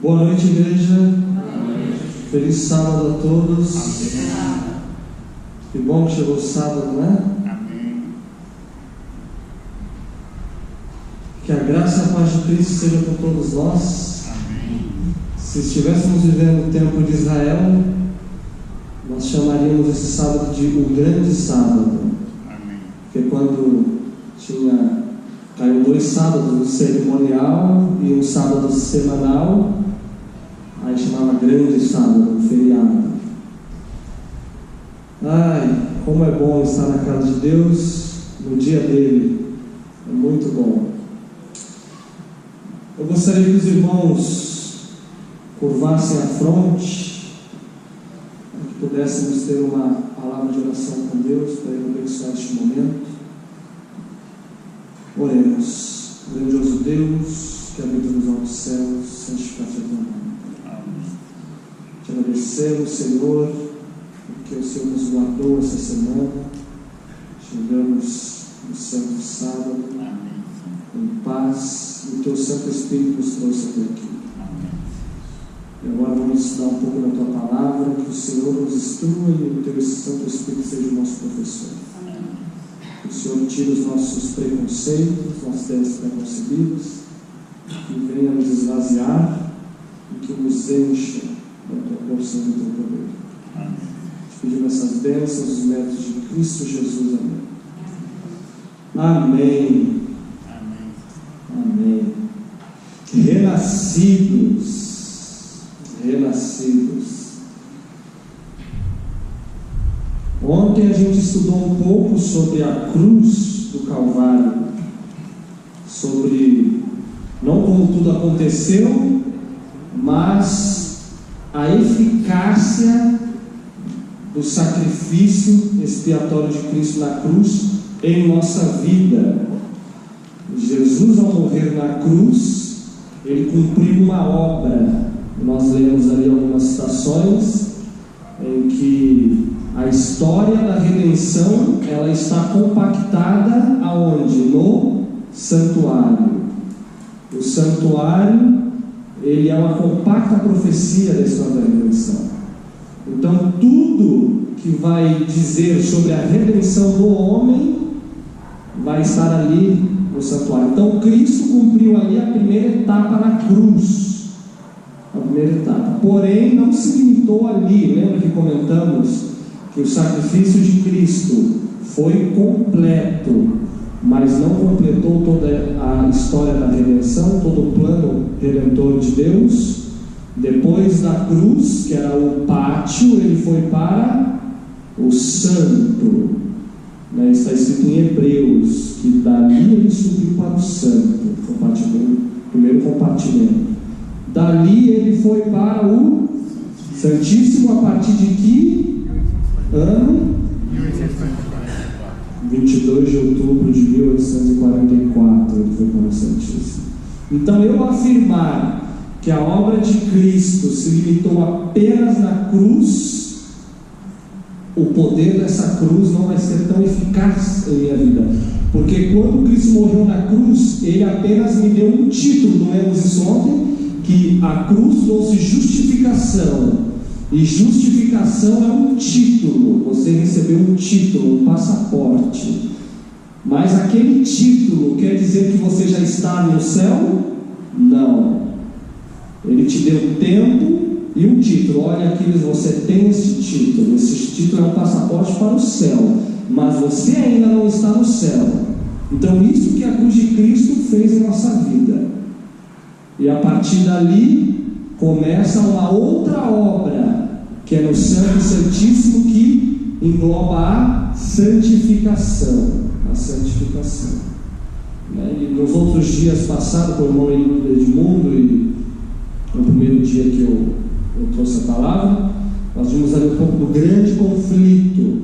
Boa noite, igreja. Feliz sábado a todos. Amém. Que bom que chegou o sábado, né? Amém. Que a graça e a paz de Cristo seja com todos nós. Amém. Se estivéssemos vivendo o tempo de Israel, nós chamaríamos esse sábado de o grande sábado. Amém. Porque quando caiu 2 sábados, um cerimonial e um sábado semanal, aí chamava grande sábado, um feriado. Ai, como é bom estar na casa de Deus no dia dele, é muito bom. Eu gostaria que os irmãos curvassem a fronte, para que pudéssemos ter uma palavra de oração com Deus para ele abençoar este momento. Oremos. Grandioso Deus, que habita nos altos céus, santificado seja o teu nome. Te agradecemos, Senhor, porque o Senhor nos guardou essa semana. Chegamos no santo sábado, em paz, e o teu Santo Espírito nos trouxe até aqui. E agora vamos estudar um pouco da tua palavra, que o Senhor nos instrua e o teu Santo Espírito seja o nosso professor. Que o Senhor tire os nossos preconceitos, nossas ideias preconcebidas, que venha nos esvaziar e que nos encha da tua porção e do teu poder. Te pedimos essas bênçãos, os méritos de Cristo Jesus. Amém. Amém. Amém. Renascidos. Ontem a gente estudou um pouco sobre a cruz do Calvário, sobre não como tudo aconteceu, mas a eficácia do sacrifício expiatório de Cristo na cruz em nossa vida. Jesus, ao morrer na cruz, ele cumpriu uma obra. Nós lemos ali algumas citações em que a história da redenção, ela está compactada aonde? No santuário. O santuário, ele é uma compacta profecia da história da redenção. Então tudo que vai dizer sobre a redenção do homem vai estar ali no santuário. Então Cristo cumpriu ali a primeira etapa na cruz. A primeira etapa. Porém, não se limitou ali. Lembra que comentamos que o sacrifício de Cristo foi completo, mas não completou toda a história da redenção, todo o plano redentor de Deus. Depois da cruz, que era o pátio, ele foi para o santo, né? Está escrito em Hebreus que dali ele subiu para o santo, primeiro compartimento. Dali ele foi para o Santíssimo a partir de que ano? 22 de outubro de 1844 ele foi para o Santíssimo. Então eu afirmar que a obra de Cristo se limitou apenas na cruz, o poder dessa cruz não vai ser tão eficaz em minha vida, porque quando Cristo morreu na cruz, ele apenas me deu um título. Não lemos isso ontem? Que a cruz trouxe justificação, e justificação é um título. Você recebeu um título, um passaporte, mas aquele título quer dizer que você já está no céu? Não. Ele te deu tempo e um título. Olha aqui, você tem esse título. Esse título é um passaporte para o céu, mas você ainda não está no céu. Então isso que a cruz de Cristo fez em nossa vida. E a partir dali começa uma outra obra, que é no Santo e Santíssimo, que engloba a santificação. A santificação. E nos outros dias passados, com o irmão Edmundo, e no primeiro dia que eu trouxe a palavra, nós vimos ali um pouco do grande conflito,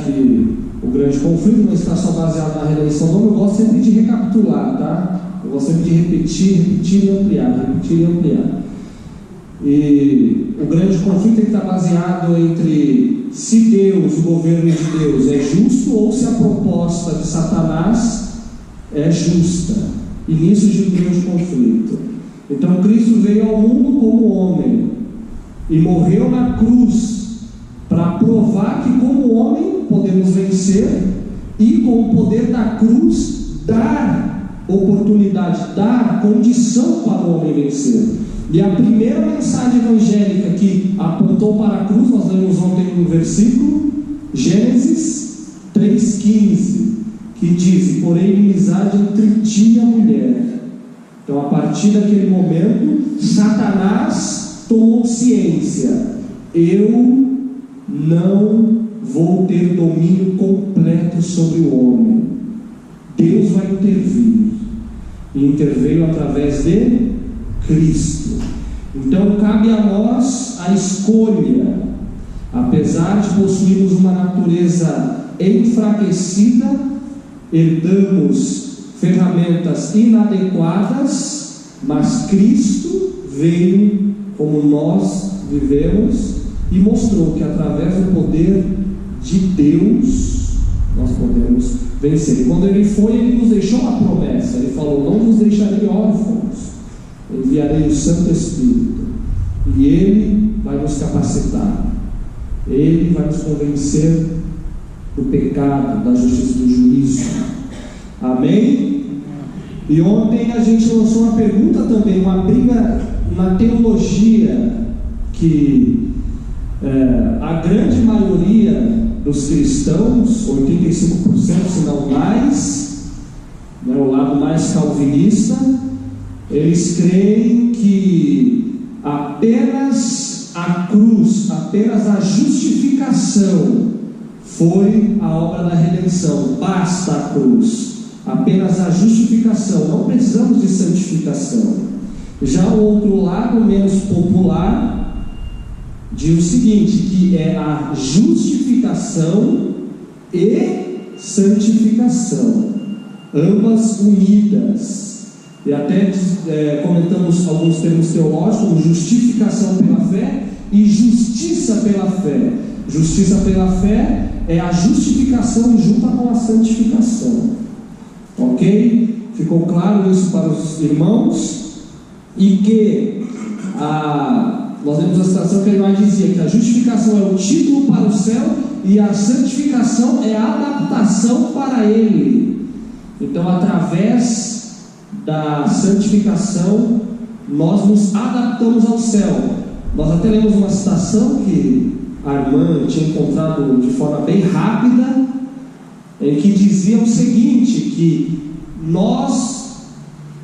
que o grande conflito não está só baseado na redenção, não. Eu gosto sempre de recapitular, tá? Eu gosto sempre de repetir e ampliar. E o grande conflito é que está baseado entre se Deus, o governo de Deus, é justo ou se a proposta de Satanás é justa. E nisso gira o grande conflito. Então Cristo veio ao mundo como homem e morreu na cruz para provar que como homem podemos vencer e com o poder da cruz dar oportunidade, dar condição para o homem vencer. E a primeira mensagem evangélica que apontou para a cruz, nós lemos ontem um versículo, Gênesis 3,15, que diz: porém inimizade entre ti e a mulher. Então, a partir daquele momento, Satanás tomou ciência: eu não vou ter domínio completo sobre o homem. Deus vai intervir, e interveio através de Cristo. Então cabe a nós a escolha. Apesar de possuirmos uma natureza enfraquecida, herdamos ferramentas inadequadas, mas Cristo veio como nós vivemos e mostrou que através do poder de Deus nós podemos vencer. E quando Ele foi, Ele nos deixou uma promessa. Ele falou: não vos deixarei órfãos, enviarei o Santo Espírito, e Ele vai nos capacitar, Ele vai nos convencer do pecado, da justiça e do juízo. Amém? E ontem a gente lançou uma pergunta também, uma briga na teologia, que a grande maioria dos cristãos, 85% se não mais, né, o lado mais calvinista, eles creem que apenas a cruz, apenas a justificação foi a obra da redenção. Basta a cruz, apenas a justificação, não precisamos de santificação. Já o outro lado, menos popular, diz o seguinte, que é a justificação e santificação, ambas unidas. E até comentamos alguns termos teológicos, como justificação pela fé e justiça pela fé. Justiça pela fé é a justificação junto com a santificação. Ok? Ficou claro isso para os irmãos? E que nós temos a citação que ele vai dizer que a justificação é o título para o céu e a santificação é a adaptação para ele. Então, através da santificação, nós nos adaptamos ao céu. Nós até lemos uma citação que a irmã tinha encontrado de forma bem rápida, em que dizia o seguinte, que nós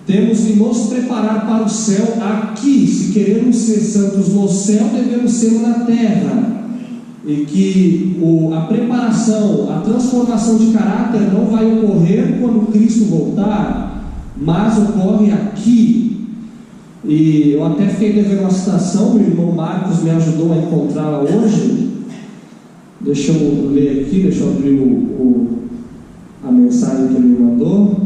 temos que nos preparar para o céu aqui. Se queremos ser santos no céu, devemos ser na terra. E que a preparação, a transformação de caráter não vai ocorrer quando Cristo voltar, mas ocorre aqui. E eu até fiquei devendo uma citação, o irmão Marcos me ajudou a encontrá-la hoje. Deixa eu ler aqui, deixa eu abrir a mensagem que ele me mandou,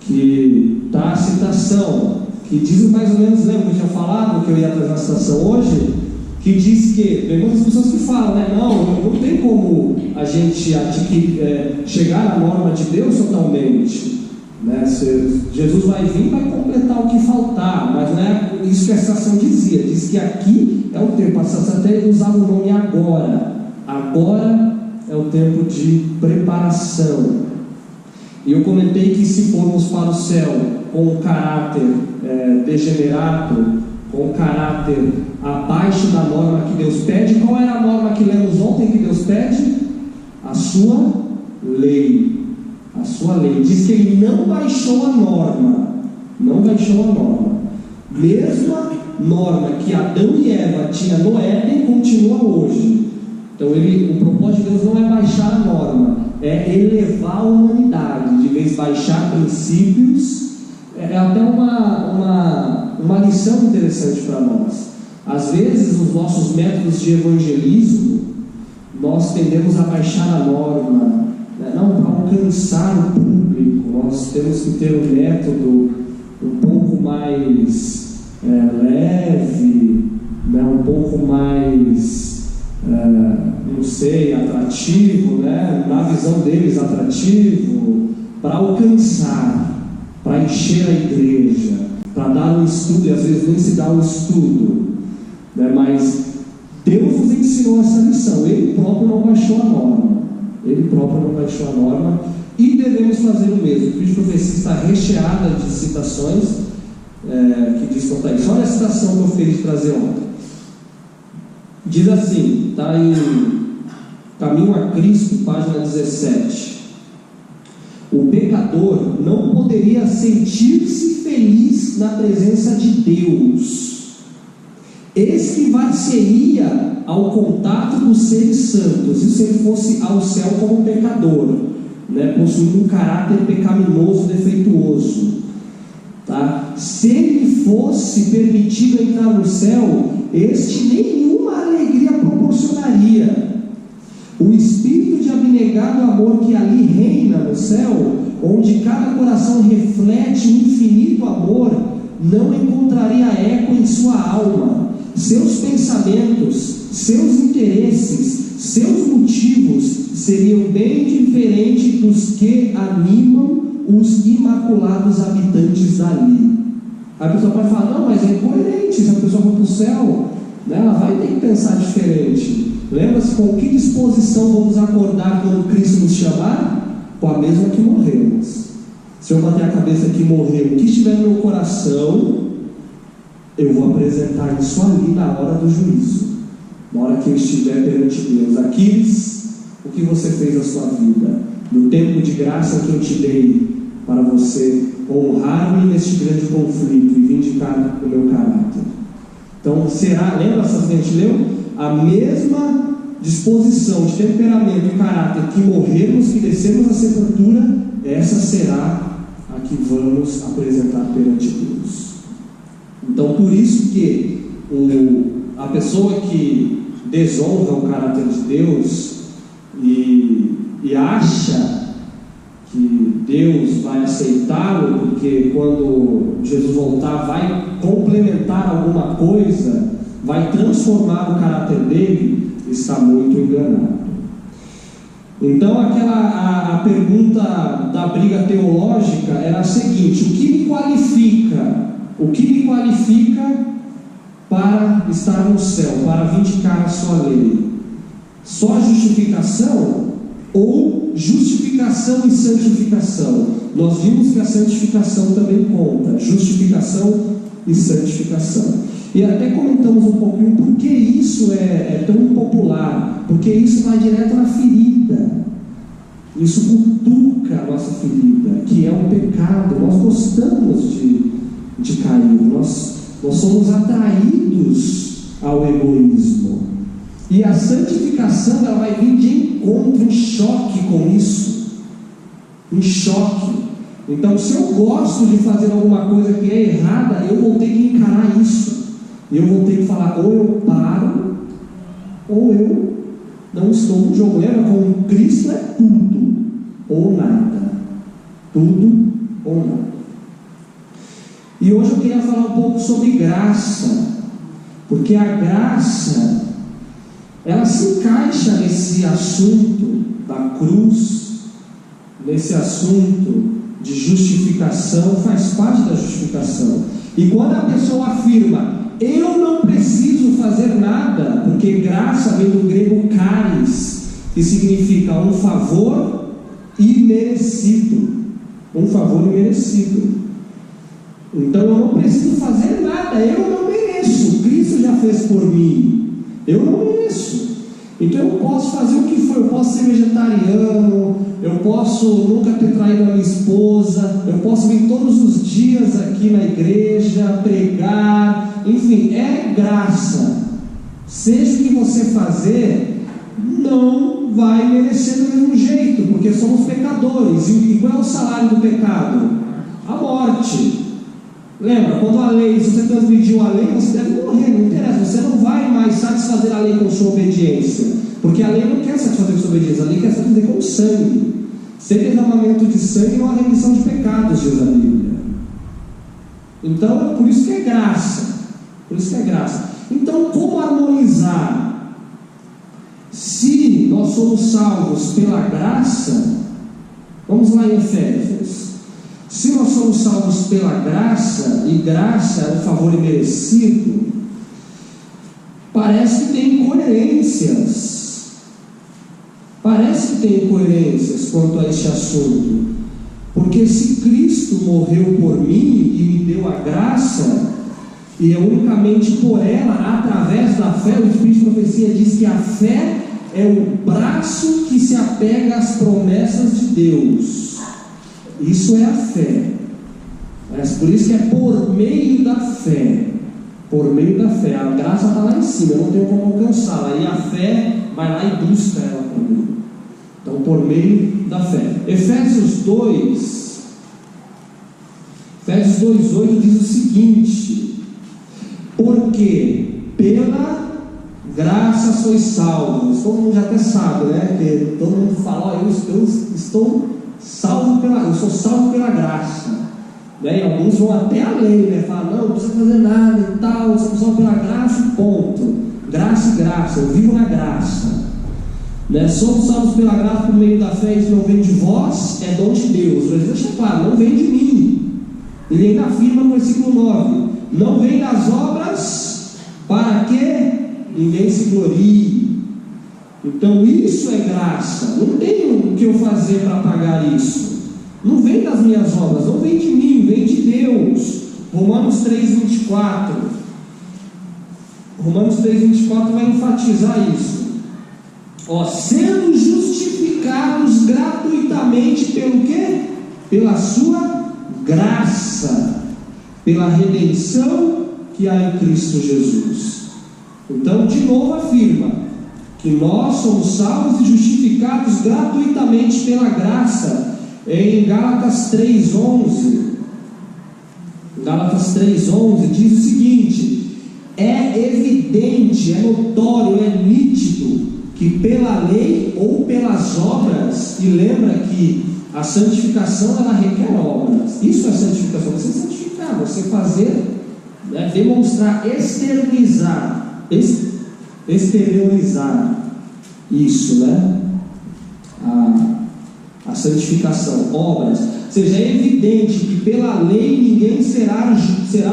que está a citação, que diz mais ou menos, lembra que eu tinha falado, que eu ia trazer a citação hoje, que diz que, tem muitas pessoas que falam, né, não tem como a gente chegar à norma de Deus totalmente, né? Jesus vai vir e vai completar o que faltar, mas não é isso que a citação dizia. Diz que aqui é o tempo, a citação até usava o nome agora é o tempo de preparação. E eu comentei que se formos para o céu com um caráter degenerado, com um caráter abaixo da norma que Deus pede, qual era a norma que lemos ontem que Deus pede? A sua lei. A sua lei. Diz que Ele não baixou a norma. Não baixou a norma. Mesma norma que Adão e Eva tinham no Éden, continua hoje. Então o propósito de Deus não é baixar a norma, é elevar a humanidade. De vez de baixar princípios, é até uma lição interessante para nós. Às vezes, nos nossos métodos de evangelismo, nós tendemos a baixar a norma, né? Não, para alcançar o público, nós temos que ter um método um pouco mais leve, né? Um pouco mais, não sei, atrativo, né? Na visão deles, atrativo, para alcançar, para encher a igreja. para dar um estudo, e às vezes nem se dá um estudo, né? Mas Deus nos ensinou essa lição. Ele próprio não baixou a norma. Ele próprio não baixou a norma, e devemos fazer o mesmo. O livro de profecia está recheada de citações que diz quanto a isso. Olha a citação que eu fiz de trazer ontem. Diz assim, está em Caminho a Cristo, página 17. O pecador não poderia sentir-se feliz na presença de Deus. Esquivar-se-ia ao contato dos seres santos, e se ele fosse ao céu como pecador, né, possuindo um caráter pecaminoso, defeituoso, tá? Se ele fosse permitido entrar no céu, este nenhuma alegria proporcionaria. O espírito de abnegado amor que ali reina no céu, onde cada coração reflete um infinito amor, não encontraria eco em sua alma. Seus pensamentos, seus interesses, seus motivos seriam bem diferentes dos que animam os imaculados habitantes dali. A pessoa pode falar, não, mas é incoerente, se a pessoa for para o céu, né, ela vai ter que pensar diferente. Lembra-se com que disposição vamos acordar quando Cristo nos chamar? Com a mesma que morremos. Se eu bater a cabeça aqui e morrer, o que estiver no meu coração, eu vou apresentar isso ali na hora do juízo, na hora que eu estiver perante Deus. Aquiles, o que você fez na sua vida? No tempo de graça que eu te dei para você honrar-me neste grande conflito e vindicar o meu caráter. Então, será, lembra essa que a gente leu? A mesma disposição de temperamento e caráter que morrermos, que descermos à sepultura, essa será a que vamos apresentar perante Deus. Então, por isso que a pessoa que desonra o caráter de Deus e acha que Deus vai aceitá-lo, porque quando Jesus voltar vai complementar alguma coisa, vai transformar o caráter dele, está muito enganado. Então a pergunta da briga teológica era a seguinte: o que me qualifica? O que me qualifica para estar no céu, para vindicar a sua lei? Só a justificação ou justificação e santificação? Nós vimos que a santificação também conta, justificação e santificação. E até comentamos um pouquinho por que isso é tão impopular, porque isso vai direto na ferida, isso cutuca a nossa ferida, que é o pecado. Nós gostamos de cair, nós somos atraídos ao egoísmo, e a santificação ela vai vir de encontro, em choque com isso, em choque. Então, se eu gosto de fazer alguma coisa que é errada, eu vou ter que encarar isso. Eu vou ter que falar, ou eu paro, ou eu não estou no jogo. Lembra como Cristo é tudo ou nada. Tudo ou nada. E hoje eu queria falar um pouco sobre graça, porque a graça, ela se encaixa nesse assunto da cruz, nesse assunto de justificação, faz parte da justificação. E quando a pessoa afirma, eu não preciso fazer nada, porque graça vem do grego charis, que significa um favor imerecido. Um favor imerecido. Então eu não preciso fazer nada, eu não mereço. Cristo já fez por mim. Eu não mereço. Então eu posso fazer o que for, eu posso ser vegetariano, eu posso nunca ter traído a minha esposa, eu posso vir todos os dias aqui na igreja, pregar, enfim, é graça. Seja o que você fazer, não vai merecer do mesmo jeito, porque somos pecadores. E qual é o salário do pecado? A morte. Lembra, quando a lei, se você transgrediu a lei, você deve morrer, não interessa, você não vai mais satisfazer a lei com sua obediência, porque a lei não quer satisfazer com sua obediência, a lei quer satisfazer com o sangue. Sem derramamento de sangue não há remissão de pecados, diz a Bíblia. Então, por isso que é graça. Por isso que é graça. Então, como harmonizar? Se nós somos salvos pela graça, vamos lá em Efésios. Se nós somos salvos pela graça, e graça é um favor imerecido, parece que tem incoerências. Parece que tem incoerências quanto a este assunto. Porque se Cristo morreu por mim e me deu a graça, e é unicamente por ela, através da fé, o Espírito de Profecia diz que a fé é o braço que se apega às promessas de Deus. Isso é a fé. Mas por isso que é por meio da fé. Por meio da fé. A graça está lá em cima, eu não tenho como alcançá-la. Aí a fé vai lá e busca ela para mim. Então, por meio da fé. Efésios 2:8 diz o seguinte: porque pela graça sois salvos. Todo mundo já até sabe, né? Porque todo mundo fala, eu estou salvo eu sou salvo pela graça, né? E alguns vão até além, né? Falam, não precisa fazer nada e tal, eu sou salvo pela graça e ponto. Graça e graça, eu vivo na graça, né? Somos salvos pela graça por meio da fé, isso não vem de vós, é dom de Deus. Mas deixa claro, não vem de mim. Ele ainda afirma no versículo 9: não vem das obras, para que ninguém se glorie. Então isso é graça. Não tenho o que eu fazer para pagar isso. Não vem das minhas obras, não vem de mim, vem de Deus. Romanos 3:24. Romanos 3:24 vai enfatizar isso. Sendo justificados gratuitamente pelo quê? Pela sua graça, pela redenção que há em Cristo Jesus. Então, de novo afirma que nós somos salvos e justificados gratuitamente pela graça. Em Gálatas 3:11, Gálatas 3:11 diz o seguinte: é evidente, é notório, é nítido que pela lei ou pelas obras, e lembra que a santificação ela requer obras. Isso é santificação, você santificar, você fazer, né, demonstrar, exteriorizar isso, né? A santificação, obras. Ou seja, é evidente que pela lei ninguém será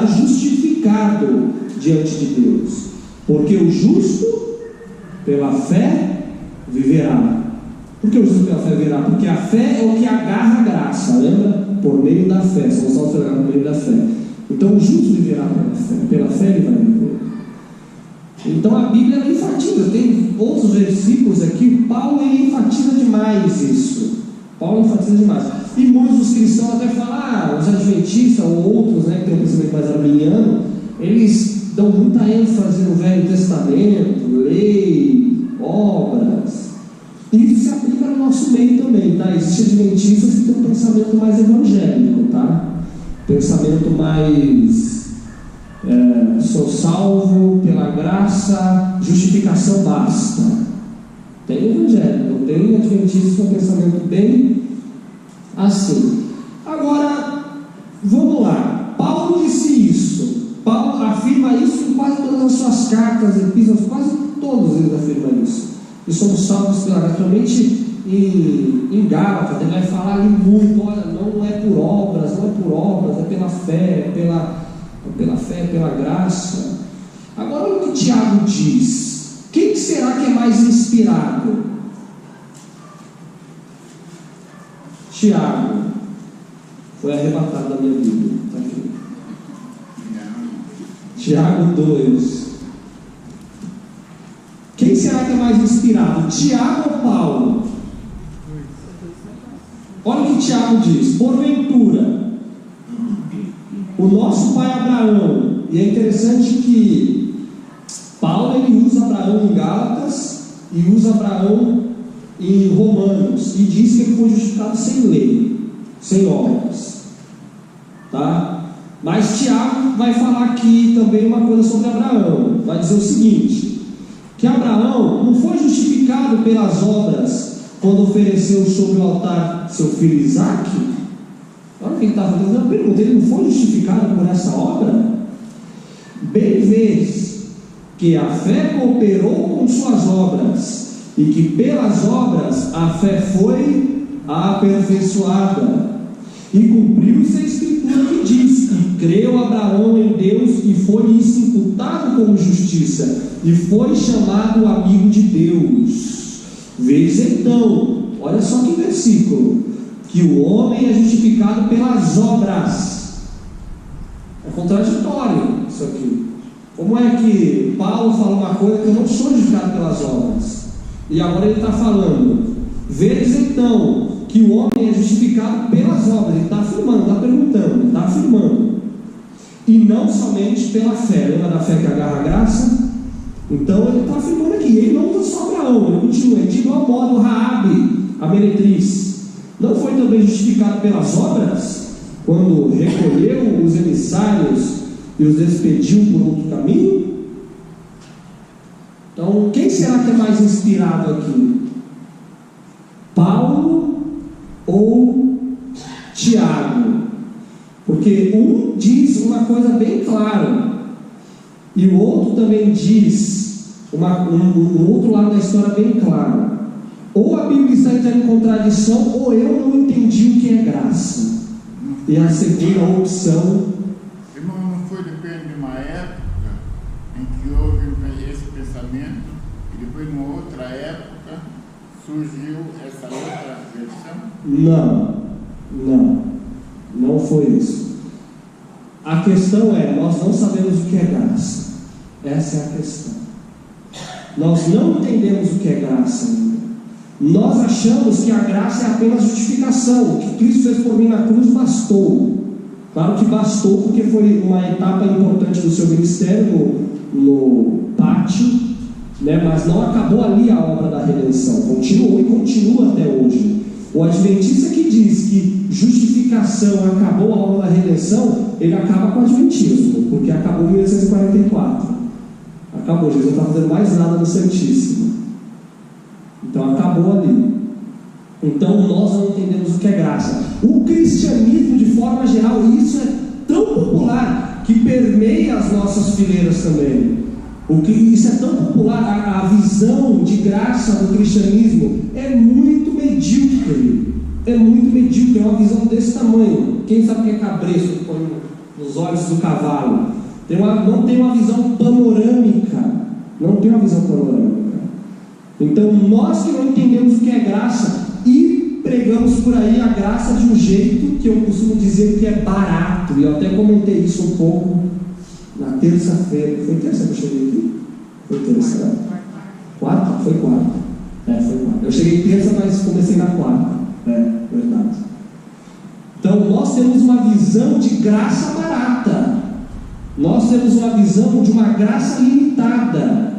justificado diante de Deus, porque o justo pela fé viverá. Por que o justo pela fé viverá? Porque a fé é o que agarra a graça, lembra? Por meio da fé, somos salvos por meio da fé. Então o justo viverá pela fé ele vai viver. Então a Bíblia enfatiza, tem outros versículos aqui, Paulo ele enfatiza demais isso. Paulo enfatiza demais. E muitos dos cristãos até falam, os adventistas ou outros, né, que tem um pensamento mais arminiano, eles dão muita ênfase no Velho Testamento, lei, obras. E isso se aplica no nosso meio também, tá? Existem adventistas que têm um pensamento mais evangélico, tá? Pensamento mais sou salvo pela graça, justificação basta. Tem evangélico, tem adventistas com um pensamento bem assim. Agora, vamos lá. Paulo disse isso. Paulo afirma isso em quase todas as suas cartas, epístolas, quase todos eles afirmam isso. E somos salvos pela graça. Somente em Gálatas, ele vai falar ali muito: olha, não é por obras, é pela fé, pela fé, pela graça. Agora, olha o que Tiago diz. Quem será que é mais inspirado? Tiago. Foi arrebatado da minha Bíblia. Está aqui. Tiago 2. Quem será que é mais inspirado? Tiago ou Paulo? Olha o que Tiago diz: porventura, o nosso pai Abraão, e é interessante que Paulo ele usa Abraão em Gálatas e usa Abraão em Romanos, e diz que ele foi justificado sem lei, sem obras, tá? Mas Tiago vai falar aqui também uma coisa sobre Abraão. Vai dizer o seguinte: que Abraão não foi justificado pelas obras quando ofereceu sobre o altar seu filho Isaque. Olha o que ele está fazendo uma pergunta: ele não foi justificado por essa obra? Bem vês que a fé cooperou com suas obras, e que pelas obras a fé foi aperfeiçoada. E cumpriu-se a escritura que diz: e creu Abraão em Deus, e foi isso imputado como justiça, e foi chamado amigo de Deus. Veja então, olha só que versículo, que o homem é justificado pelas obras. É contraditório isso aqui. Como é que Paulo fala uma coisa que eu não sou justificado pelas obras, e agora ele está falando? Veja então que o homem é justificado pelas obras. Ele está afirmando, está perguntando, ele está afirmando, e não somente pela fé. Lembra da fé que agarra a graça? Então ele está afirmando aqui. Ele não usa só Abraão, ele continua, de igual modo Raabe, a meretriz, não foi também justificado pelas obras, quando recolheu os emissários e os despediu por outro caminho? Então, quem será que é mais inspirado aqui? Paulo ou Tiago? Porque um diz uma coisa bem clara, e o outro também diz um outro lado da história bem claro. Ou a Bíblia está entrando em contradição, ou eu não entendi o que é graça. E a segunda opção... Irmão, não foi depende de uma época em que houve esse pensamento, e depois, numa outra época, surgiu essa outra versão? Não foi isso. A questão é, nós não sabemos o que é graça. Essa é a questão. Nós não entendemos o que é graça ainda. Nós achamos que a graça é apenas justificação. O que Cristo fez por mim na cruz bastou. Claro que bastou, porque foi uma etapa importante do seu ministério no pátio, né? Mas não acabou ali a obra da redenção. Continuou e continua até hoje. O adventista que diz que justificação acabou a obra da redenção, ele acaba com o adventismo, porque acabou em 1844. Acabou, Jesus não está fazendo mais nada no Santíssimo. Então acabou ali. Então nós não entendemos o que é graça. O cristianismo, de forma geral, isso é tão popular que permeia as nossas fileiras também. Isso é tão popular, a visão de graça do cristianismo é muito medíocre. É muito medíocre, é uma visão desse tamanho. Quem sabe o que é cabresto que põe nos olhos do cavalo? Não tem uma visão panorâmica. Não tem uma visão panorâmica. Então nós que não entendemos o que é graça e pregamos por aí a graça de um jeito que eu costumo dizer que é barato. E eu até comentei isso um pouco na terça-feira. Foi terça que eu cheguei aqui? Foi terça, né? Quarta? Foi quarta. Foi quarta. Eu cheguei terça, mas comecei na quarta. Verdade. Então nós temos uma visão de graça barata. Nós temos uma visão de uma graça limitada.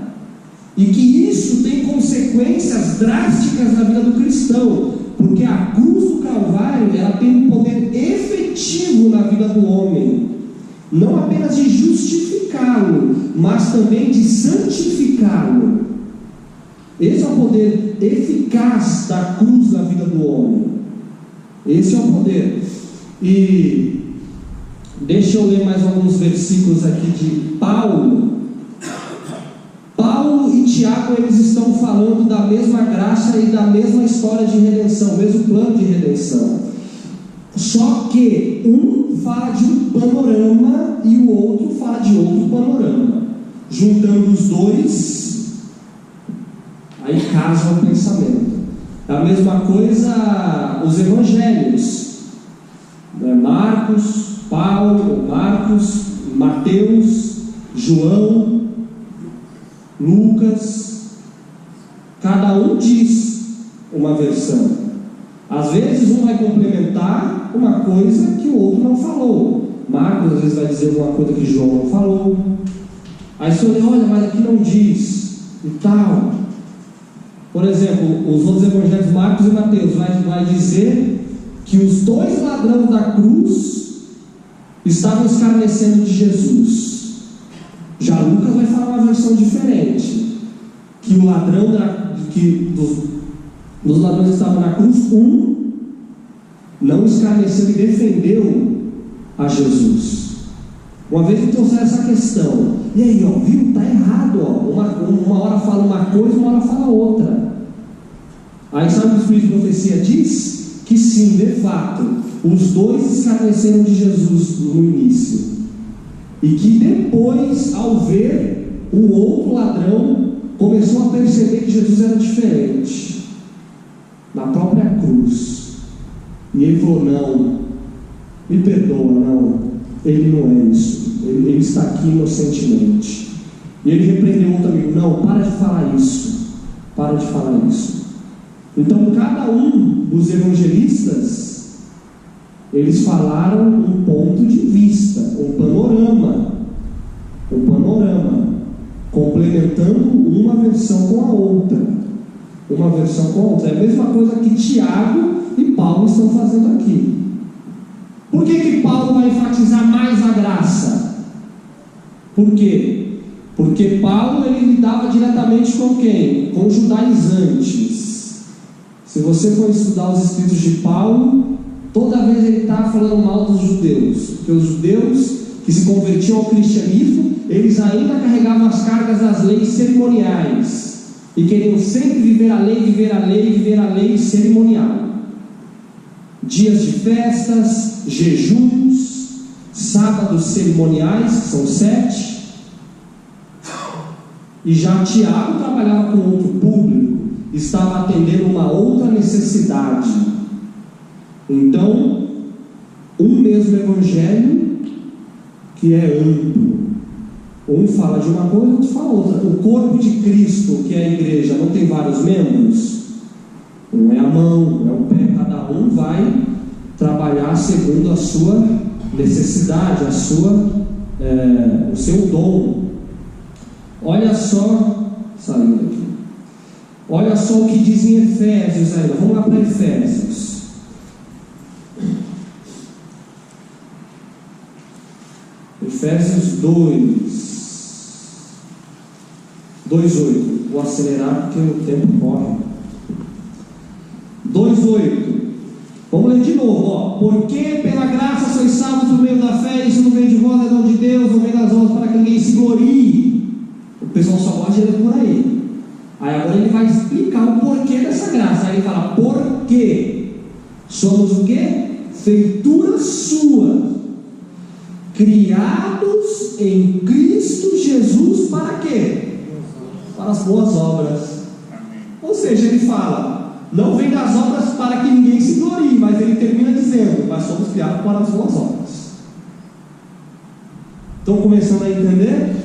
E que isso tem consequências drásticas na vida do cristão. Porque a cruz do Calvário, ela tem um poder efetivo na vida do homem. Não apenas de justificá-lo, mas também de santificá-lo. Esse é o poder eficaz da cruz na vida do homem. Esse é o poder. E deixa eu ler mais alguns versículos aqui de Paulo. Paulo e Tiago, eles estão falando da mesma graça e da mesma história de redenção, mesmo plano de redenção. Só que um fala de um panorama e o outro fala de outro panorama. Juntando os dois, aí casa o pensamento. É a mesma coisa os evangelhos, Marcos, Mateus, João, Lucas, cada um diz uma versão. Às vezes um vai complementar uma coisa que o outro não falou. Marcos às vezes vai dizer alguma coisa que João não falou. Aí você olha, mas aqui não diz e tal. Por exemplo, os outros evangelhos, Marcos e Mateus, vai dizer que os dois ladrões da cruz estavam escarnecendo de Jesus. Já Lucas vai falar uma versão diferente, que o ladrão dos ladrões que estavam na cruz, um não escarneceu e defendeu a Jesus. Uma vez me trouxeram essa questão, e aí, viu? Está errado, uma hora fala uma coisa, uma hora fala outra. Aí sabe o que o Espírito de Profecia diz? Que sim, de fato, os dois escarneceram de Jesus no início, e que depois, ao ver o outro ladrão, começou a perceber que Jesus era diferente, na própria cruz. E ele falou: não, me perdoa, não, ele não é isso, ele está aqui inocentemente. E ele repreendeu outro amigo: não, para de falar isso, para de falar isso. Então cada um dos evangelistas, eles falaram um ponto de vista, um panorama, complementando uma versão com a outra, é a mesma coisa que Tiago e Paulo estão fazendo aqui. Por que Paulo vai enfatizar mais a graça? Por quê? Porque Paulo, ele lidava diretamente com quem? Com judaizantes. Se você for estudar os escritos de Paulo, toda vez ele está falando mal dos judeus, porque os judeus que se convertiam ao cristianismo, eles ainda carregavam as cargas das leis cerimoniais e queriam sempre viver a lei cerimonial. Dias de festas, jejuns, sábados cerimoniais, que são 7. E já Tiago trabalhava com outro público, estava atendendo uma outra necessidade. Então, um mesmo evangelho que é amplo, um fala de uma coisa, outro fala outra. O corpo de Cristo, que é a igreja, não tem vários membros? Um é a mão, é o pé. Cada um vai trabalhar segundo a sua necessidade, o seu dom. Olha só, saindo aqui. Olha só o que diz em Efésios ainda. Vamos lá para Efésios. Efésios 2:8. Vou acelerar porque o tempo corre. 2:8. Vamos ler de novo. Porque pela graça sois salvos por meio da fé, isso não vem de vós, é dom de Deus, não vem das obras para que ninguém se glorie. O pessoal só gosta de ler por aí. Aí agora ele vai explicar o porquê dessa graça. Aí ele fala: porque somos o quê? Feitura sua, criados em Cristo Jesus para quê? Para as boas obras. Ou seja, ele fala, não vem das obras para que ninguém se glorie, mas ele termina dizendo: mas somos criados para as boas obras. Estão começando a entender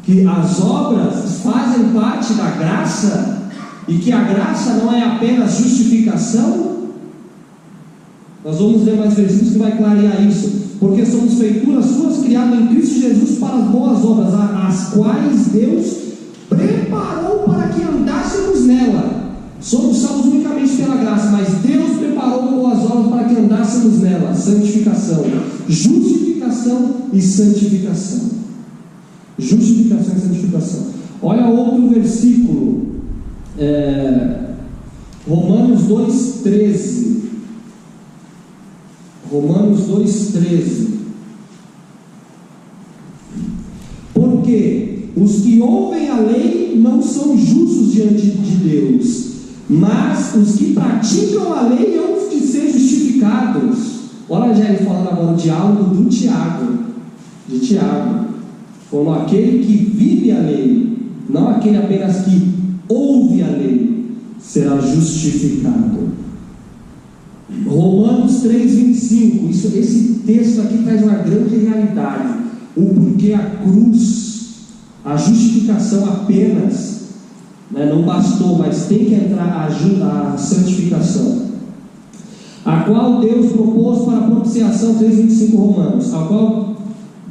que as obras fazem parte da graça e que a graça não é apenas justificação? Nós vamos ler mais versículos que vai clarear isso. Porque somos feituras suas, criadas em Cristo Jesus para as boas obras, as quais Deus preparou para que andássemos nela. Somos salvos unicamente pela graça, mas Deus preparou boas obras para que andássemos nela. Santificação, justificação e santificação. Justificação e santificação. Olha outro versículo, Romanos 2:13. Romanos 2:13. Porque os que ouvem a lei não são justos diante de Deus, mas os que praticam a lei hão de ser justificados. Olha já ele falando agora o diálogo do Tiago, de Tiago, falando aquele que vive a lei, não aquele apenas que ouve a lei, será justificado. Romanos 3:25. Esse texto aqui traz uma grande realidade. O porquê a cruz, a justificação apenas, não bastou, mas tem que entrar a santificação, a qual Deus propôs para a propiciação. 3:25 Romanos. A qual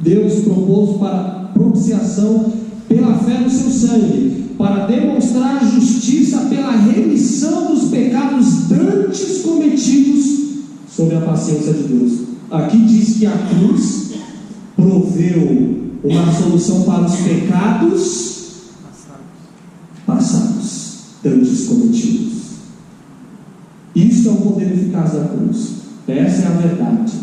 Deus propôs para propiciação pela fé no seu sangue, para demonstrar justiça pela remissão dos pecados dantes cometidos sob a paciência de Deus. Aqui diz que a cruz proveu uma solução para os pecados passados, dantes cometidos. Isso é o poder eficaz da cruz. Essa é a verdade.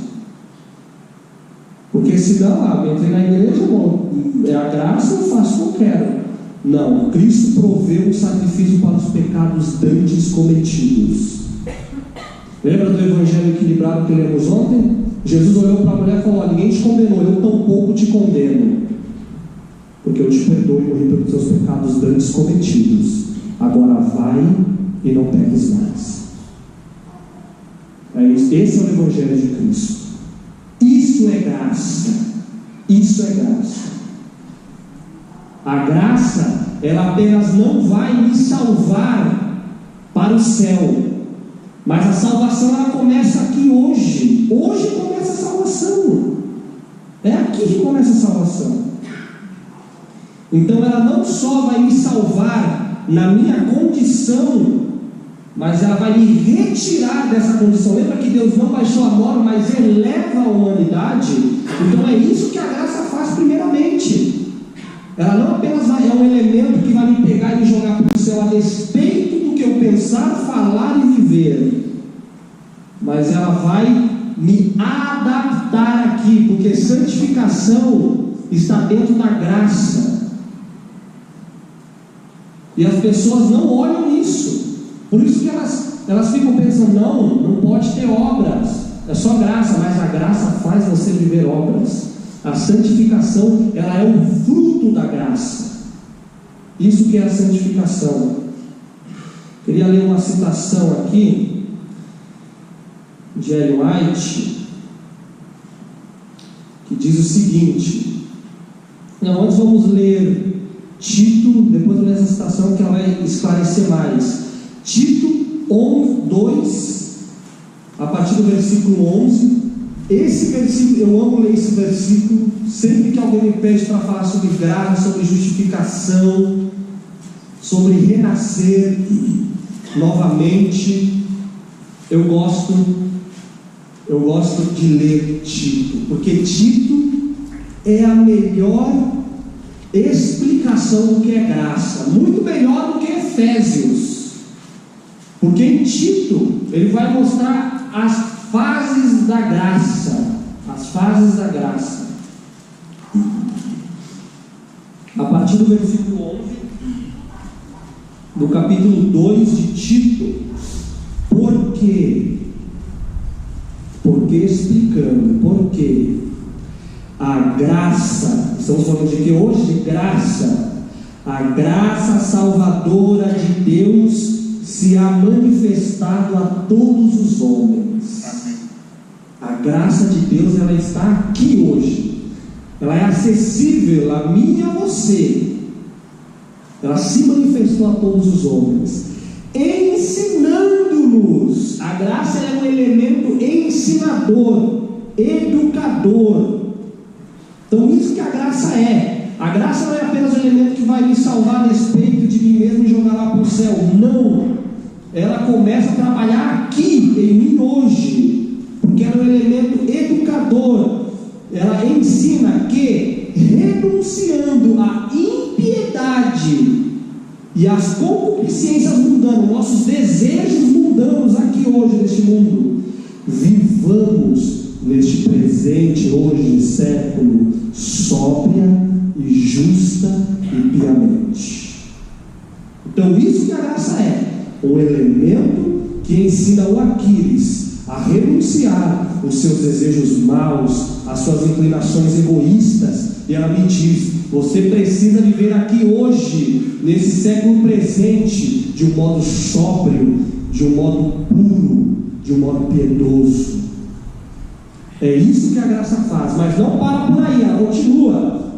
Porque senão, eu entrei na igreja, bom, é a graça, eu faço o que eu quero. Não, Cristo proveu um sacrifício para os pecados dantes cometidos. Lembra do evangelho equilibrado que lemos ontem? Jesus olhou para a mulher e falou: ninguém te condenou, eu tampouco te condeno, porque eu te perdoo e morri pelos seus pecados dantes cometidos. Agora vai e não peques mais. Esse é o evangelho de Cristo. Isso é graça. Isso é graça. A graça, ela apenas não vai me salvar para o céu, mas a salvação, ela começa aqui hoje. Hoje começa a salvação. É aqui que começa a salvação. Então ela não só vai me salvar na minha condição, mas ela vai me retirar dessa condição. Lembra que Deus não baixou a norma, mas eleva a humanidade? Então é isso que a graça faz primeiramente. Ela não apenas é um elemento que vai me pegar e me jogar para o céu a despeito do que eu pensar, falar e viver, mas ela vai me adaptar aqui, porque santificação está dentro da graça, e as pessoas não olham isso. Por isso que elas ficam pensando: não pode ter obras, é só graça. Mas a graça faz você viver obras. A santificação, ela é o fruto da graça. Isso que é a santificação. Queria ler uma citação aqui de Ellen White, que diz o seguinte. Antes vamos ler Tito, depois eu ler essa citação que ela vai esclarecer mais. Tito 2, a partir do versículo 11. Esse versículo, eu amo ler esse versículo. Sempre que alguém me pede para falar sobre graça, sobre justificação, sobre renascer novamente, eu gosto de ler Tito, porque Tito é a melhor explicação do que é graça, muito melhor do que Efésios, porque em Tito ele vai mostrar as fases da graça, as fases da graça. A partir do versículo 11 do capítulo 2 de Tito. Porque explicando, porque a graça, estamos falando de que hoje? De graça. A graça salvadora de Deus se há manifestado a todos os homens. A graça de Deus, ela está aqui hoje. Ela é acessível a mim e a você. Ela se manifestou a todos os homens, ensinando-nos. A graça é um elemento ensinador, educador. Então isso que a graça é. A graça não é apenas um elemento que vai me salvar a despeito de mim mesmo e jogar lá para o céu. Não. Ela começa a trabalhar aqui em mim hoje, porque ela é um elemento educador. Ela ensina que, renunciando à impiedade e às concupiscências mundanas, nossos desejos mundanos aqui hoje neste mundo, vivamos neste presente, hoje, século, sóbria e justa e piamente. Então isso que a graça é, um elemento que ensina o Aquiles a renunciar os seus desejos maus, as suas inclinações egoístas, e ela me diz: você precisa viver aqui hoje, nesse século presente, de um modo sóbrio, de um modo puro, de um modo piedoso. É isso que a graça faz, mas não para por aí, ela continua.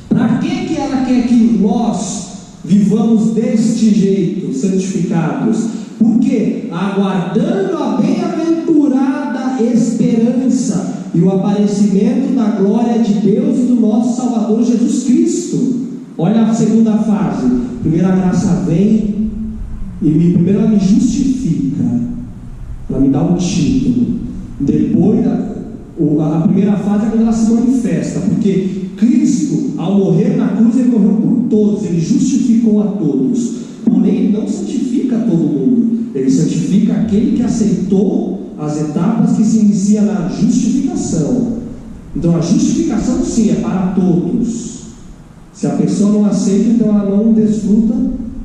Para que ela quer que nós vivamos deste jeito, santificados? Porque aguardando a bem-aventurada esperança e o aparecimento da glória de Deus e do nosso Salvador Jesus Cristo. Olha a segunda fase. Primeiro a graça vem e primeiro ela me justifica, ela me dá um título. Depois a primeira fase é quando ela se manifesta, porque Cristo, ao morrer na cruz, ele morreu por todos, ele justificou a todos. Porém, ele não santifica todo mundo, ele santifica aquele que aceitou as etapas que se inicia na justificação. Então a justificação sim é para todos. Se a pessoa não aceita, então ela não desfruta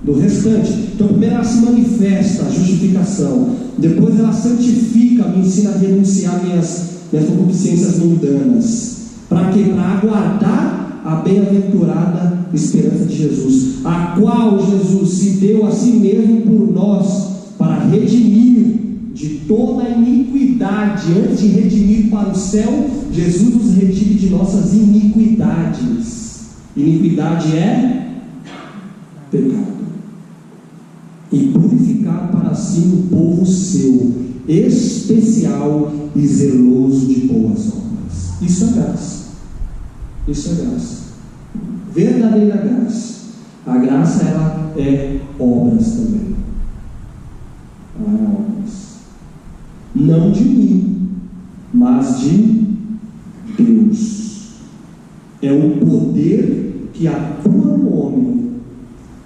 do restante. Então primeiro ela se manifesta, a justificação. depois ela santifica, me ensina a renunciar minhas concupiscências mundanas. Para quê? Para aguardar a bem-aventurada esperança de Jesus, a qual Jesus se deu a si mesmo por nós, para redimir de toda a iniquidade. Antes de redimir para o céu, Jesus nos redime de nossas iniquidades. Iniquidade é pecado. E purificar para si um povo seu, especial e zeloso de boas obras. Isso é graça. Isso é graça. Verdadeira graça. A graça, ela é obras também. Ela é obras. Não de mim, mas de Deus. É o poder que atua no homem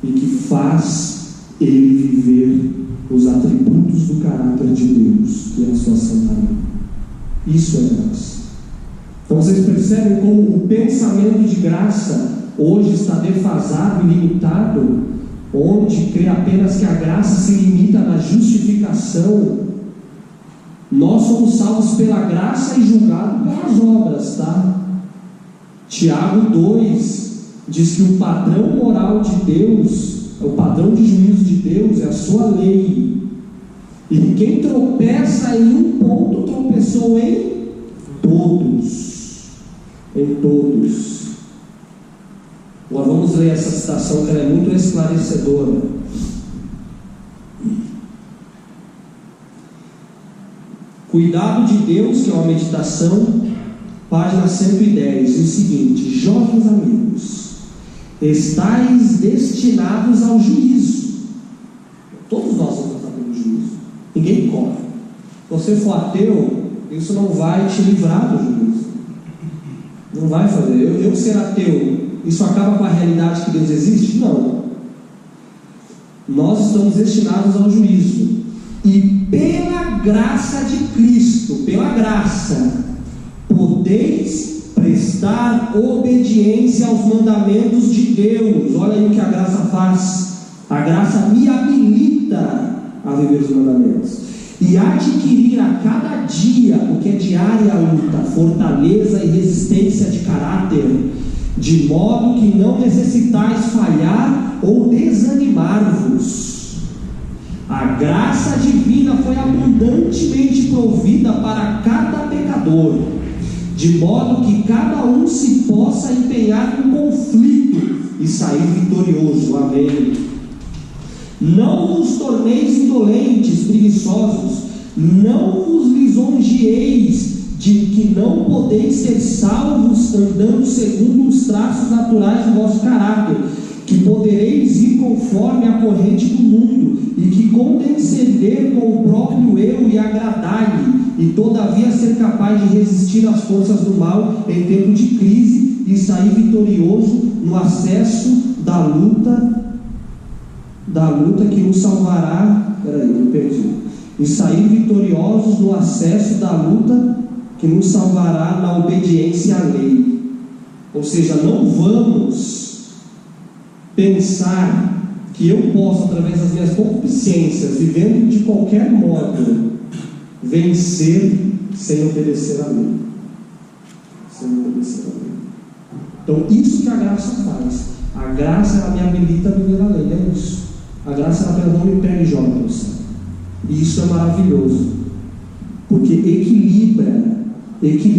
e que faz ele viver os atributos do caráter de Deus, que é a sua santa lei. Isso é graça. Então vocês percebem como o pensamento de graça hoje está defasado e limitado, onde crê apenas que a graça se limita na justificação. Nós somos salvos pela graça e julgados pelas obras, tá? Tiago 2 diz que o padrão moral de Deus, o padrão de juízo de Deus é a sua lei. E quem tropeça em um ponto, tropeçou em todos. Em todos. Agora vamos ler essa citação, que ela é muito esclarecedora. Cuidado de Deus, que é uma meditação, página 110, diz o seguinte: jovens amigos, estáis destinados ao juízo. Todos nós vamos passar pelo juízo. Ninguém corre. Se você for ateu, isso não vai te livrar do juízo. Não vai fazer. Eu ser ateu, isso acaba com a realidade que Deus existe? Não. Nós estamos destinados ao juízo. E pela graça de Cristo, pela graça, podeis prestar obediência aos mandamentos de Deus. Olha aí o que a graça faz. A graça me habilita a viver os mandamentos e adquirir a cada dia, o que é diária luta, fortaleza e resistência de caráter, de modo que não necessitais falhar ou desanimar-vos. A graça divina foi abundantemente provida para cada pecador, de modo que cada um se possa empenhar no conflito e sair vitorioso. Amém. Não vos torneis indolentes, preguiçosos, não vos lisonjeeis de que não podeis ser salvos andando segundo os traços naturais do vosso caráter, que podereis ir conforme a corrente do mundo, e que condescender com o próprio eu e agradar-lhe, e todavia ser capaz de resistir às forças do mal em tempo de crise, e sair vitorioso no acesso da luta que nos salvará. E sair vitoriosos no acesso da luta que nos salvará na obediência à lei. Ou seja, não vamos pensar que eu posso, através das minhas concupiscências, vivendo de qualquer modo, vencer sem obedecer à lei. Sem obedecer à lei. Então, isso que a graça faz. A graça, ela me habilita a viver a lei. É isso. A graça, ela apenas não me pega e joga no céu. E isso é maravilhoso, porque equilibra.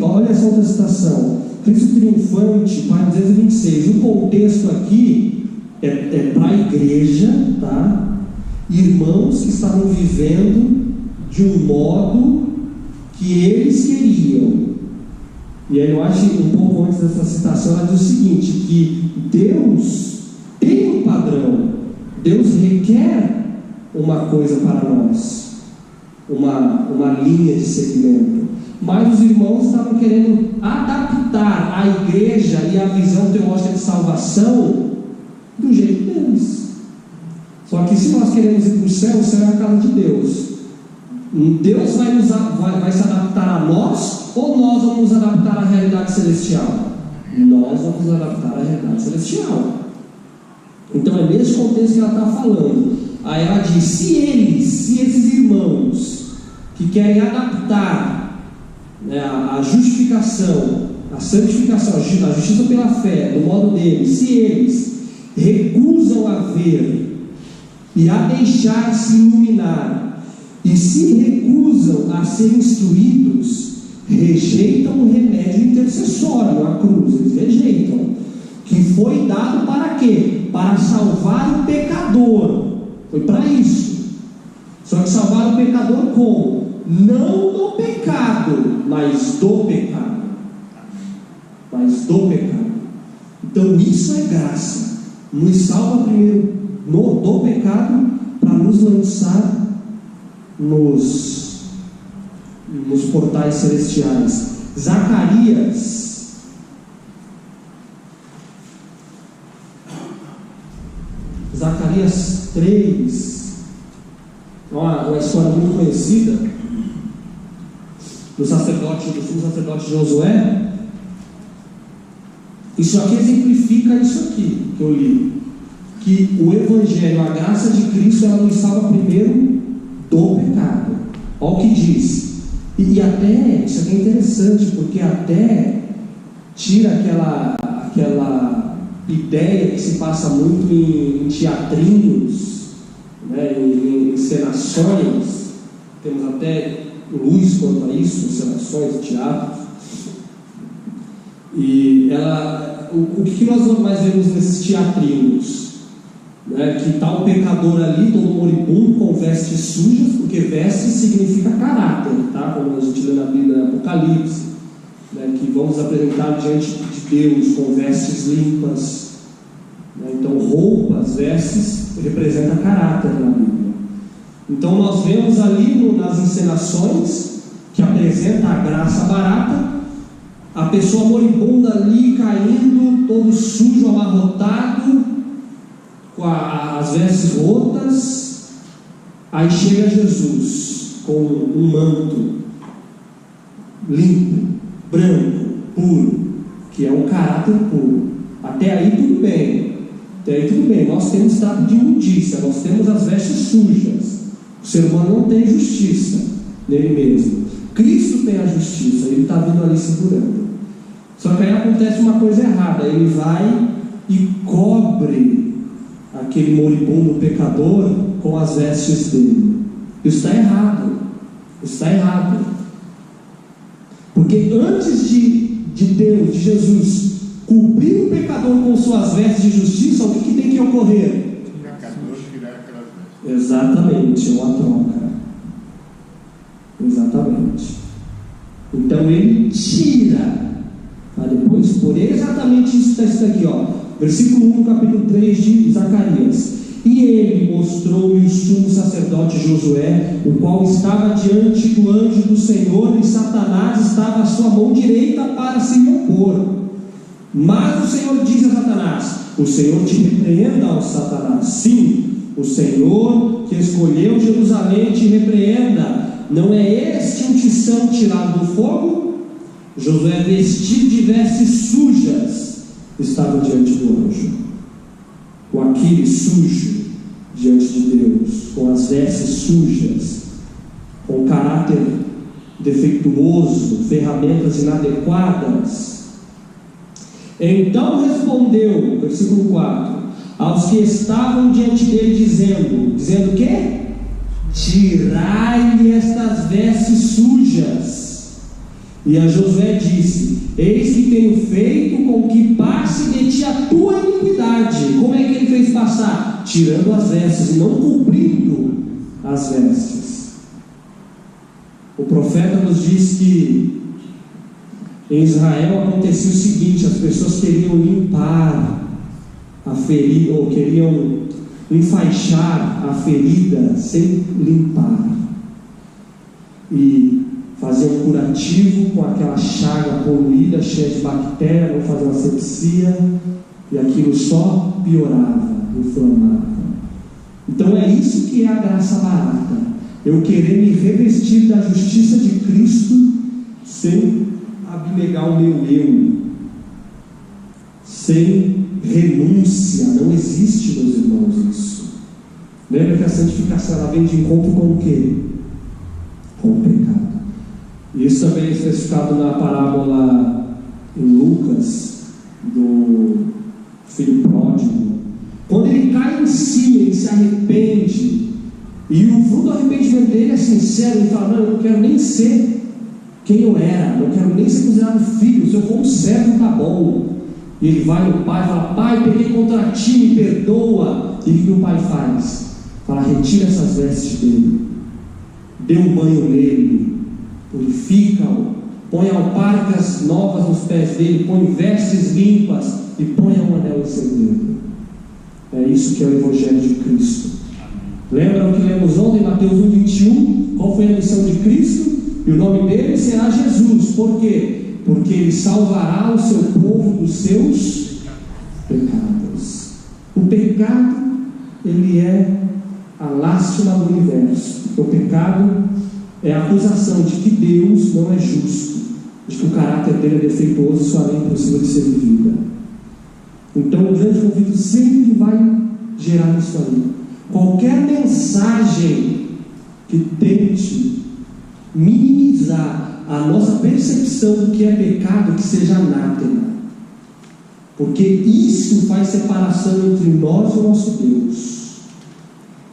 Olha essa outra citação: Cristo triunfante, página 226. O contexto aqui é para a igreja, tá? Irmãos que estavam vivendo de um modo que eles queriam. E aí eu acho, um pouco antes dessa citação, ela diz o seguinte: que Deus tem um padrão, Deus requer uma coisa para nós, uma linha de seguimento. Mas os irmãos estavam querendo adaptar a igreja e a visão teológica de salvação do jeito deles. Só que se nós queremos ir para o céu é a casa de Deus. Deus vai se adaptar a nós, ou nós vamos nos adaptar à realidade celestial? Nós vamos nos adaptar à realidade celestial. Então é nesse contexto que ela está falando. Aí ela diz: se esses irmãos que querem adaptar, né, a justificação, a santificação, a justiça pela fé, do modo deles, se eles recusam a ver e a deixar-se iluminar, e se recusam a ser instruídos, rejeitam o remédio intercessório, a cruz, eles rejeitam, que foi dado para quê? Para salvar o pecador, foi para isso. Só que salvar o pecador como? Não do pecado, mas do pecado. Mas do pecado. Então isso é graça. Nos salva primeiro do pecado, para nos lançar nos portais celestiais. Zacarias 3, uma história muito conhecida do sumo sacerdote Josué. Isso aqui exemplifica isso aqui que eu li, que o Evangelho, a graça de Cristo, ela nos salva primeiro do pecado. Olha o que diz. E até, isso aqui é interessante, porque até tira aquela ideia que se passa muito em teatrinhos, né, em encenações. Temos até luz quanto a isso, encenações, teatros. E o que nós mais vemos nesses teatrinhos? Né, que está o pecador ali, todo moribundo, com vestes sujas, porque vestes significa caráter, tá? Como a gente lê na Bíblia, no Apocalipse, né, que vamos apresentar diante de Deus com vestes limpas, né? Então roupas, vestes, representa caráter na Bíblia. Então nós vemos ali nas encenações, que apresenta a graça barata, a pessoa moribunda ali caindo, todo sujo, amarrotado, com as vestes rotas. Aí chega Jesus com um manto limpo, branco, puro, que é um caráter puro. Até aí tudo bem. Nós temos trato de imundícia, nós temos as vestes sujas. O ser humano não tem justiça nele mesmo. Cristo tem a justiça, ele está vindo ali segurando. Só que aí acontece uma coisa errada, ele vai e cobre aquele moribundo pecador com as vestes dele. Isso está errado. Porque antes de Deus, de Jesus, cobrir o pecador com suas vestes de justiça, o que tem que ocorrer? O pecador tirar aquelas vestes. Exatamente, é uma troca. Exatamente. Então ele tira, para depois pôr. Exatamente isso está escrito aqui, ó. Versículo 1 do capítulo 3 de Zacarias. E ele mostrou-me o sumo sacerdote Josué, o qual estava diante do anjo do Senhor, e Satanás estava à sua mão direita para se lhe opor. Mas o Senhor disse a Satanás: o Senhor te repreenda, ó Satanás. Sim, o Senhor que escolheu Jerusalém te repreenda. Não é este um tição tirado do fogo? Josué, vestido de vestes sujas, estava diante do anjo. O Aquiles sujo diante de Deus, com as vestes sujas, com caráter defeituoso, ferramentas inadequadas. Então respondeu, versículo 4, aos que estavam diante dele, dizendo o quê? Tirai-lhe estas vestes sujas. E a Josué disse: eis que tenho feito com que passe de ti a tua iniquidade. Como é que ele fez passar? Tirando as vestes e não cobrindo as vestes. O profeta nos diz que em Israel acontecia o seguinte: as pessoas queriam limpar a ferida, ou queriam enfaixar a ferida sem limpar, e fazer um curativo com aquela chaga poluída, cheia de bactéria, vão fazer uma asepsia, e aquilo só piorava, inflamava. Então é isso que é a graça barata. Eu querer me revestir da justiça de Cristo sem abnegar o meu eu, sem renúncia. Não existe, meus irmãos, isso. Lembra que a santificação ela vem de encontro com o quê? com o pecado. Isso também é especificado na parábola em Lucas, do filho pródigo. Quando ele cai em si, ele se arrepende, e o fruto do arrependimento dele é sincero. Ele fala: não, eu não quero nem ser quem eu era, não quero nem ser considerado filho. Se eu for um servo, tá bom. E ele vai no pai e fala: pai, peguei contra ti, me perdoa. E o que o pai faz? Fala: retira essas vestes dele, dê um banho nele, purifica-o, põe alparcas novas nos pés dele, põe vestes limpas e ponha um anel em seu dedo. É isso que é o Evangelho de Cristo. Lembram o que lemos ontem, Mateus 1:21? Qual foi a missão de Cristo? E o nome dele será Jesus. Por quê? Porque ele salvará o seu povo dos seus pecados. O pecado, ele é a lástima do universo. O pecado é a acusação de que Deus não é justo, de que o caráter dele é defeituoso e sua lei é impossível de ser vivida. Então o grande conflito sempre vai gerar isso aí. Qualquer mensagem que tente minimizar a nossa percepção do que é pecado, que seja anátema, porque isso faz separação entre nós e o nosso Deus.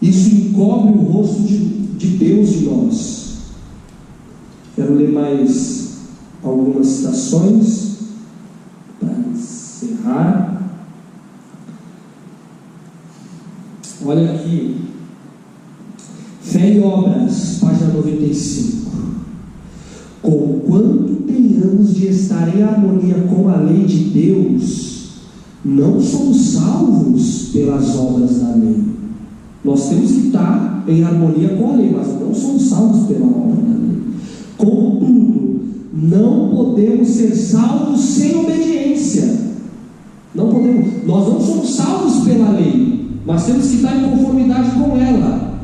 Isso encobre o rosto de Deus de nós. Quero ler mais algumas citações para encerrar. Olha aqui, Fé e Obras, página 95. Conquanto tenhamos de estar em harmonia com a lei de Deus, não somos salvos pelas obras da lei. Nós temos que estar em harmonia com a lei, mas não somos salvos pela obra da lei. Contudo, não podemos ser salvos sem obediência. Não podemos. Nós não somos salvos pela lei, mas temos que estar em conformidade com ela.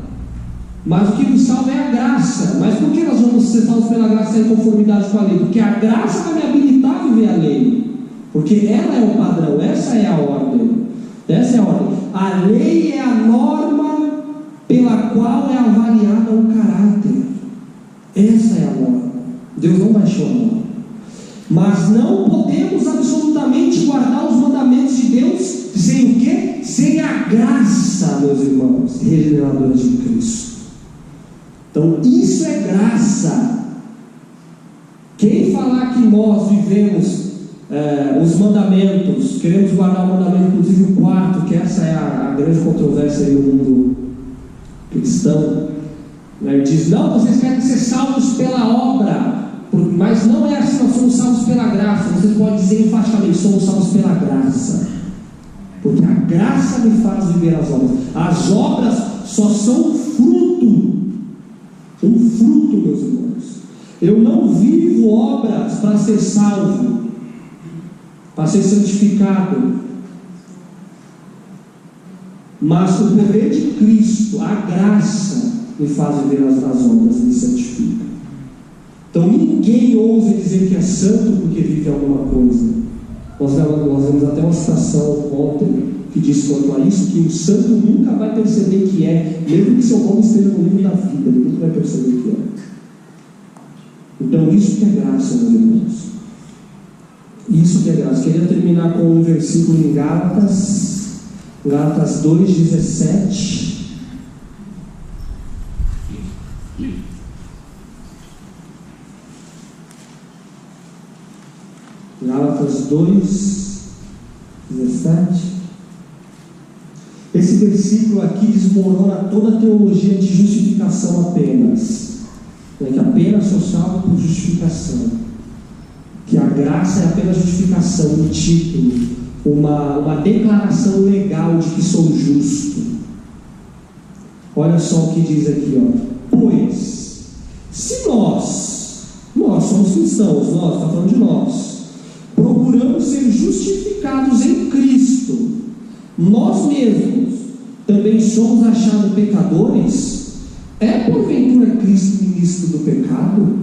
Mas o que nos salva é a graça. Mas por que nós vamos ser salvos pela graça em conformidade com a lei? Porque a graça vai me habilitar a viver a lei, porque ela é o padrão, essa é a ordem. Essa é a ordem. A lei é a norma pela qual é avaliado o caráter. Essa é a norma. Deus não baixou a norma. Mas não podemos absolutamente guardar os mandamentos de Deus sem o quê? Sem a graça, meus irmãos, regeneradora de Cristo. Então isso é graça. Quem falar que nós vivemos os mandamentos, queremos guardar o mandamento, inclusive o quarto, que essa é a grande controvérsia aí no mundo cristão, né? Diz: não, vocês querem ser salvos pela obra, mas não é assim, nós somos salvos pela graça. Você pode dizer enfaticamente: somos salvos pela graça, porque a graça me faz viver as obras. As obras só são um fruto, meus irmãos. Eu não vivo obras para ser salvo, para ser santificado, mas o poder de Cristo, a graça, me faz viver as obras, me santifica. Então ninguém ousa dizer que é santo porque vive alguma coisa. Nós vemos até uma citação ontem que diz quanto a isso, que o santo nunca vai perceber que é, mesmo que seu nome esteja no livro da vida, ele nunca vai perceber que é. Então isso que é graça, meus irmãos. Isso que é graça. Queria terminar com um versículo em Gálatas 2:17. Gálatas 2:17. Esse versículo aqui desmorona toda a teologia de justificação apenas, que apenas sou salvo por justificação, que a graça é apenas justificação, um título, uma declaração legal de que sou justo. Olha só o que diz aqui, ó. Pois, se nós somos cristãos, nós, está falando de nós, procuramos ser justificados em Cristo, nós mesmos também somos achados pecadores, é porventura Cristo ministro do pecado?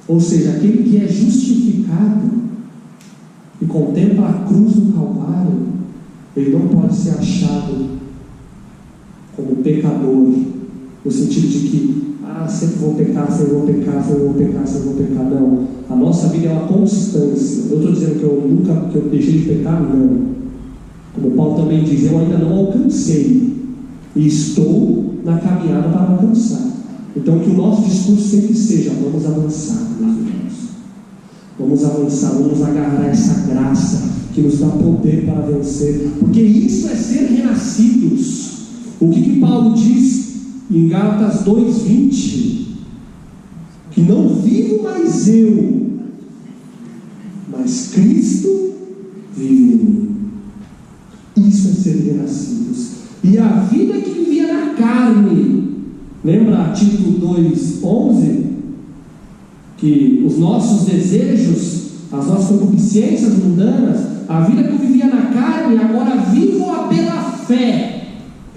Ou seja, aquele que é justificado e contempla a cruz do Calvário, ele não pode ser achado como pecador no sentido de que sempre vou pecar, sempre vou pecar, sempre vou pecar, sempre vou pecar. Não, a nossa vida é uma constância. Eu estou dizendo que eu deixei de pecar? Não. Como Paulo também diz, eu ainda não alcancei e estou na caminhada para alcançar. Então que o nosso discurso sempre seja: vamos avançar, meus irmãos, vamos avançar, vamos agarrar essa graça que nos dá poder para vencer, porque isso é ser renascidos. O que Paulo diz em Gálatas 2:20? Que não vivo mais eu, mas Cristo vive em mim. Isso é ser renascidos. E a vida que vivia na carne, lembra Tito 2:11? Que os nossos desejos, as nossas concupiscências mundanas, a vida que eu vivia na carne, agora vivo-a pela fé.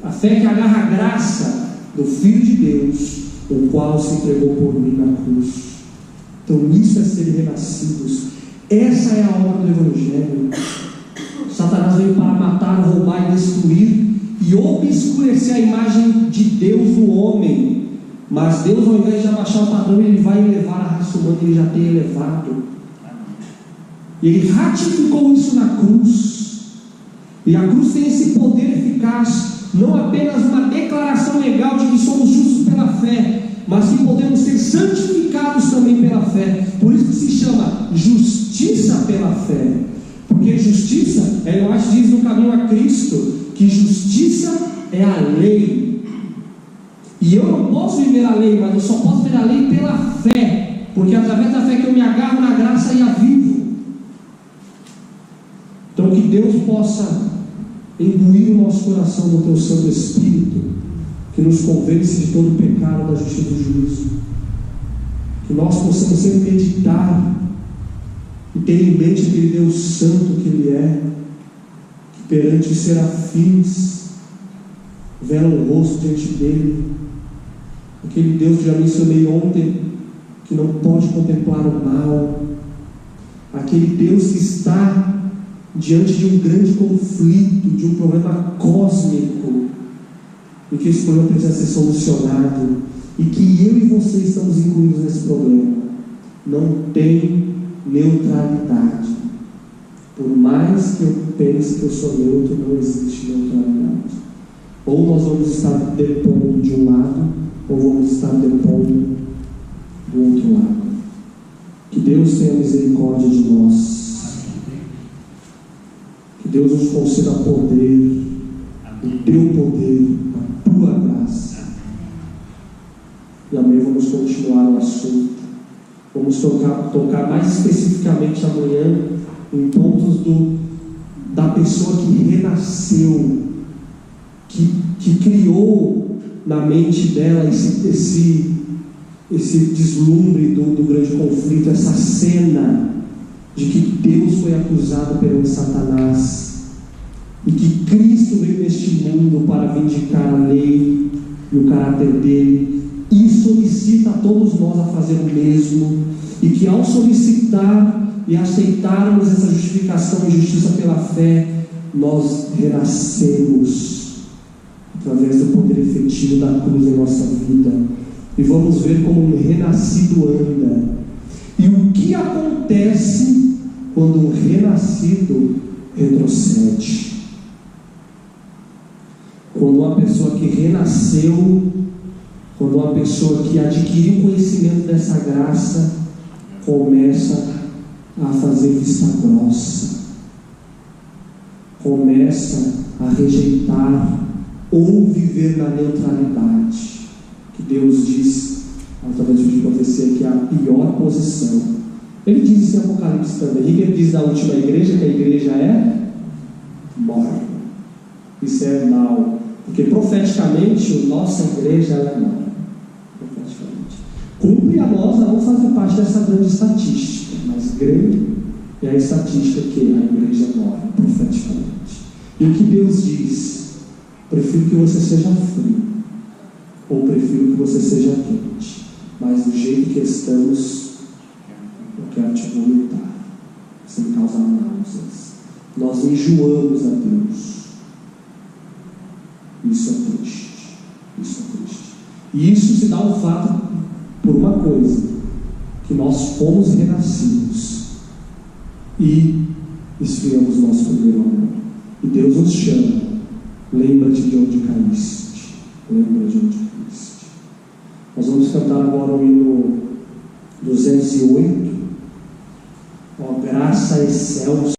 A fé que agarra a graça do Filho de Deus, o qual se entregou por mim na cruz. Então isso é ser renascidos. Essa é a obra do Evangelho. Satanás veio para matar, roubar e destruir e obscurecer a imagem de Deus no homem. Mas Deus, ao invés de abaixar o padrão, Ele vai elevar a raça humana. Ele já tem elevado. E Ele ratificou isso na cruz. E a cruz tem esse poder eficaz, não apenas uma declaração legal de que somos justos pela fé, mas que podemos ser santificados também pela fé. Por isso que se chama justiça pela fé. Porque justiça, eu acho que diz no Caminho a Cristo, que justiça é a lei. E eu não posso viver a lei, mas eu só posso viver a lei pela fé, porque através da fé que eu me agarro na graça e a vivo. Então que Deus possa imbuir o nosso coração do teu Santo Espírito, que nos convence de todo o pecado, da justiça e do juízo. Que nós possamos sempre meditar e ter em mente aquele Deus Santo que Ele é, que perante os serafins velam o rosto diante dEle, aquele Deus que já mencionei ontem, que não pode contemplar o mal, aquele Deus que está diante de um grande conflito, de um problema cósmico, e que esse problema precisa ser solucionado, e que eu e você estamos incluídos nesse problema. Não tem neutralidade. Por mais que eu pense que eu sou neutro, não existe neutralidade. Ou nós vamos estar depondo de um lado, ou vamos estar depondo do outro lado. Que Deus tenha misericórdia de nós. Que Deus nos conceda poder, o teu poder, a tua graça. E amém, vamos continuar o assunto. Vamos tocar mais especificamente amanhã em pontos da pessoa que renasceu, que criou na mente dela esse deslumbre do grande conflito, essa cena de que Deus foi acusado perante Satanás e que Cristo veio neste mundo para vindicar a lei e o caráter dele, e solicita a todos nós a fazer o mesmo, e que ao solicitar e aceitarmos essa justificação e justiça pela fé, nós renascemos através do poder efetivo da cruz em nossa vida, e vamos ver como um renascido anda, e o que acontece quando um renascido retrocede. Quando uma pessoa que renasceu, quando uma pessoa que adquiriu conhecimento dessa graça começa a fazer vista grossa, começa a rejeitar ou viver na neutralidade, que Deus diz através de profecia que é a pior posição. Ele diz isso em Apocalipse também. Ele diz da última igreja que a igreja é morta. Isso é mal, porque profeticamente a nossa igreja é morta. Profeticamente cumpre a nós não fazer parte dessa grande estatística, mas grande é a estatística que a igreja morre profeticamente. E o que Deus diz? Prefiro que você seja frio, ou prefiro que você seja quente, mas do jeito que estamos, eu quero te vomitar, sem causar náuseas. Nós enjoamos a Deus. Isso é triste. Isso é triste. E isso se dá ao fato por uma coisa, que nós fomos renascidos e esfriamos nosso primeiro amor. E Deus nos chama: lembra-te de onde caíste. Lembra de onde caíste. Nós vamos cantar agora o hino 208. Ó graça excelsa